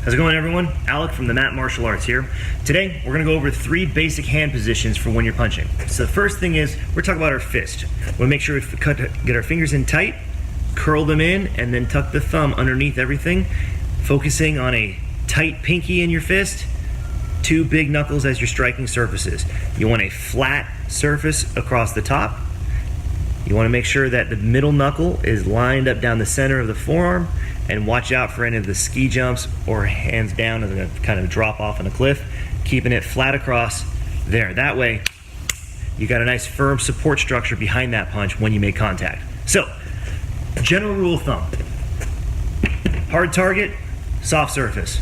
How's it going, everyone? Alec from the Mat Martial Arts here. Today, we're gonna go over 3 basic hand positions for when you're punching. So the first thing is, we're talking about our fist. We wanna make sure we get our fingers in tight, curl them in, and then tuck the thumb underneath everything, focusing on a tight pinky in your fist, 2 big knuckles as your striking surfaces. You want a flat surface across the top. You wanna make sure that the middle knuckle is lined up down the center of the forearm, and watch out for any of the ski jumps or hands down as a kind of drop off on a cliff, keeping it flat across there. That way, you got a nice firm support structure behind that punch when you make contact. So, general rule of thumb: hard target, soft surface.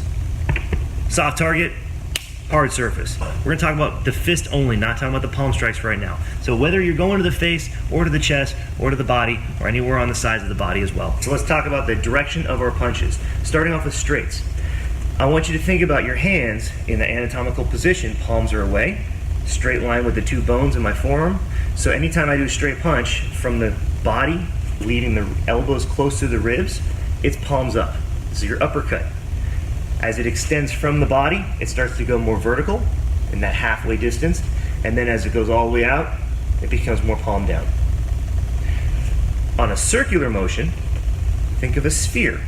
Soft target, hard surface. We're gonna talk about the fist only, not talking about the palm strikes right now. So whether you're going to the face or to the chest or to the body or anywhere on the sides of the body as well. So let's talk about the direction of our punches. Starting off with straights. I want you to think about your hands in the anatomical position. Palms are away, straight line with the 2 bones in my forearm. So anytime I do a straight punch from the body, leading the elbows close to the ribs, it's palms up. This is your uppercut. As it extends from the body, it starts to go more vertical in that halfway distance, and then as it goes all the way out, it becomes more palm down. On a circular motion, think of a sphere.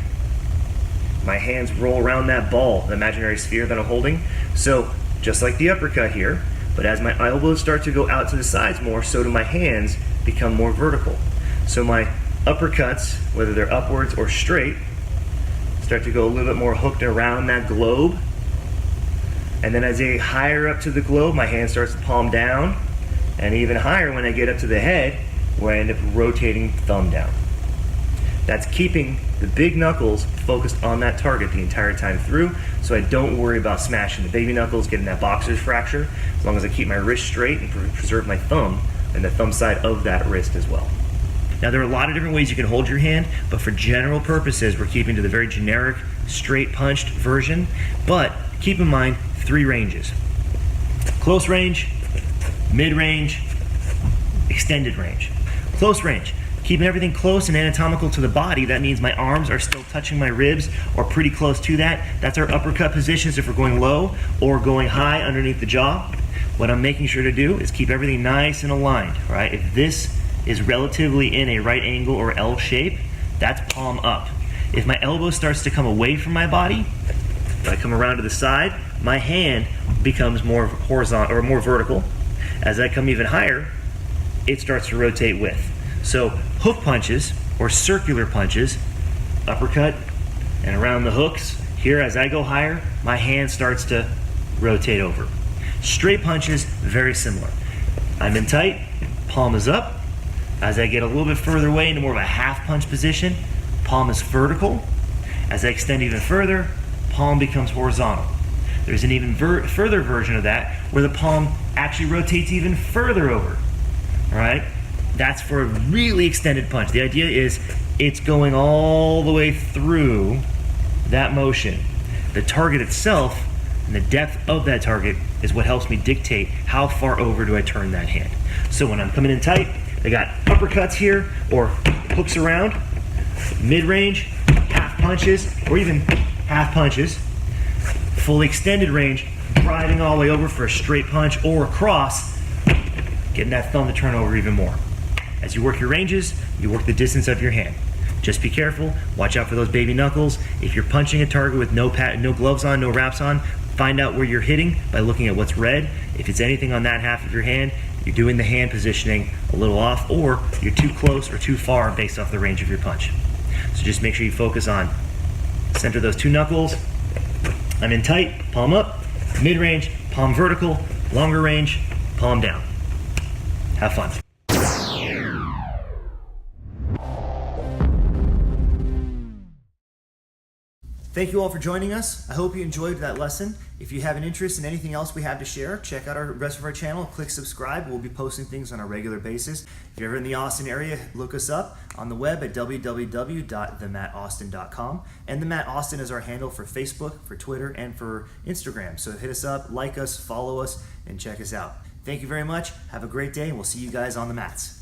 My hands roll around that ball, the imaginary sphere that I'm holding. So just like the uppercut here, but as my elbows start to go out to the sides more, so do my hands become more vertical. So my uppercuts, whether they're upwards or straight, start to go a little bit more hooked around that globe. And then as I get higher up to the globe, my hand starts to palm down. And even higher when I get up to the head, where I end up rotating thumb down. That's keeping the big knuckles focused on that target the entire time through, so I don't worry about smashing the baby knuckles, getting that boxer's fracture, as long as I keep my wrist straight and preserve my thumb and the thumb side of that wrist as well. Now, there are a lot of different ways you can hold your hand, but for general purposes, we're keeping to the very generic, straight punched version. But keep in mind 3 ranges: close range, mid-range, extended range. Close range, keeping everything close and anatomical to the body. That means my arms are still touching my ribs or pretty close to that. That's our uppercut positions if we're going low or going high underneath the jaw. What I'm making sure to do is keep everything nice and aligned, right? If this is relatively in a right angle or L shape, that's palm up. If my elbow starts to come away from my body, if I come around to the side, my hand becomes more horizontal or more vertical. As I come even higher, it starts to rotate with. So hook punches or circular punches, uppercut and around the hooks, here as I go higher, my hand starts to rotate over. Straight punches, very similar. I'm in tight, palm is up. As I get a little bit further away into more of a half punch position, palm is vertical. As I extend even further, palm becomes horizontal. There's an even further version of that where the palm actually rotates even further over. All right? That's for a really extended punch. The idea is it's going all the way through that motion. The target itself and the depth of that target is what helps me dictate how far over do I turn that hand. So when I'm coming in tight, I got uppercuts here, or hooks around, mid-range, half punches, or even half punches, fully extended range, driving all the way over for a straight punch or a cross, getting that thumb to turn over even more. As you work your ranges, you work the distance of your hand. Just be careful, watch out for those baby knuckles. If you're punching a target with no gloves on, no wraps on, find out where you're hitting by looking at what's red. If it's anything on that half of your hand, you're doing the hand positioning a little off, or you're too close or too far based off the range of your punch. So just make sure you focus on center those 2 knuckles. I'm in tight, palm up, mid-range, palm vertical, longer range, palm down. Have fun. Thank you all for joining us. I hope you enjoyed that lesson. If you have an interest in anything else we have to share, check out our rest of our channel, click subscribe. We'll be posting things on a regular basis. If you're ever in the Austin area, look us up on the web at www.themataustin.com. And The Mat Austin is our handle for Facebook, for Twitter, and for Instagram. So hit us up, like us, follow us, and check us out. Thank you very much. Have a great day, and we'll see you guys on the mats.